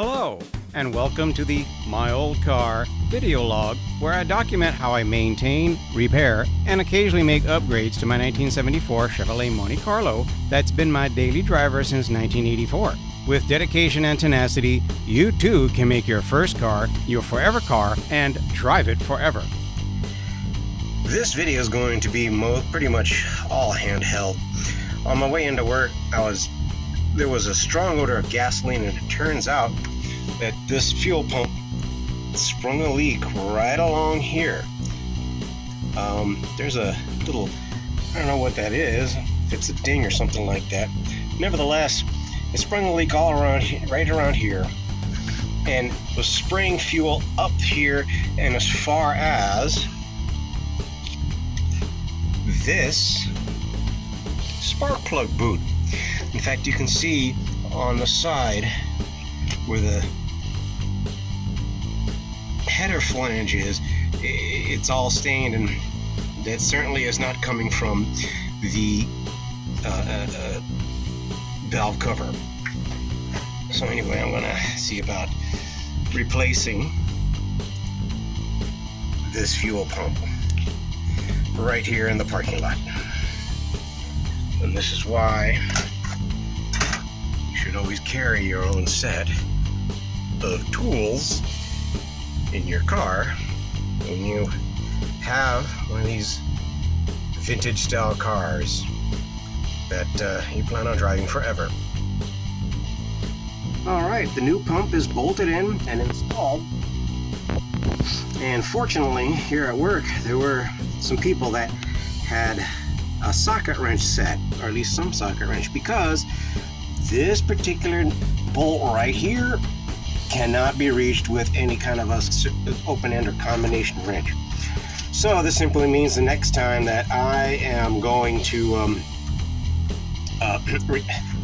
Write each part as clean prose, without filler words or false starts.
Hello, and welcome to the My Old Car video log, where I document how I maintain, repair, and occasionally make upgrades to my 1974 Chevy Monte Carlo that's been my daily driver since 1984. With dedication and tenacity, you too can make your first car your forever car and drive it forever. This video is going to be pretty much all handheld. On my way into work, there was a strong odor of gasoline, and it turns out that this fuel pump sprung a leak right along here. There's a little, I don't know what that is, if it's a ding or something like that. Nevertheless, it sprung a leak all around, right around here, and was spraying fuel up here and as far as this spark plug boot. In fact, you can see on the side where the header flange is, it's all stained, and that certainly is not coming from the valve cover. So anyway, I'm gonna see about replacing this fuel pump right here in the parking lot. And this is why you should always carry your own set of tools in your car when you have one of these vintage style cars that you plan on driving forever. Alright, the new pump is bolted in and installed. And fortunately, here at work, there were some people that had a socket wrench set, or at least some socket wrench, because this particular bolt right here cannot be reached with any kind of a open end or combination wrench. So this simply means the next time that I am going to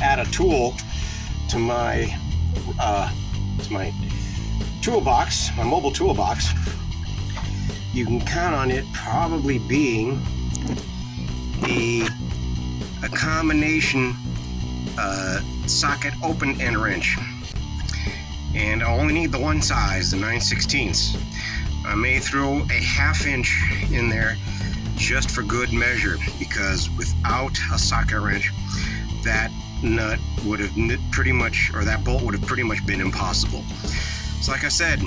add a tool to my toolbox, my mobile toolbox, you can count on it probably being a combination socket open end wrench. And I only need the one size, the 9/16. I may throw a 1/2 inch in there just for good measure, because without a socket wrench, that nut would have pretty much, or that bolt would have pretty much been impossible. So like I said,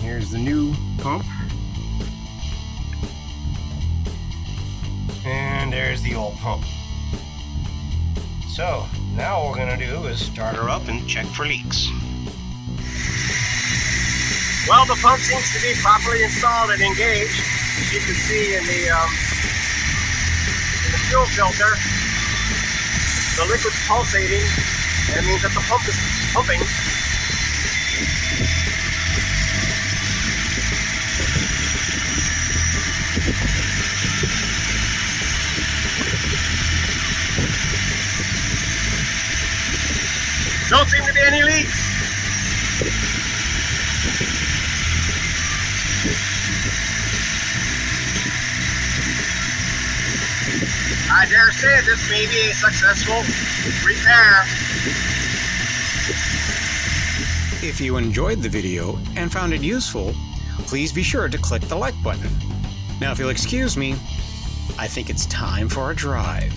here's the new pump. And there's the old pump. So now what we're gonna do is start her up and check for leaks. Well, the pump seems to be properly installed and engaged. As you can see in the fuel filter, the liquid's pulsating. That means that the pump is pumping. Don't seem to be any leaks. I dare say this may be a successful repair. If you enjoyed the video and found it useful, please be sure to click the like button. Now, if you'll excuse me, I think it's time for a drive.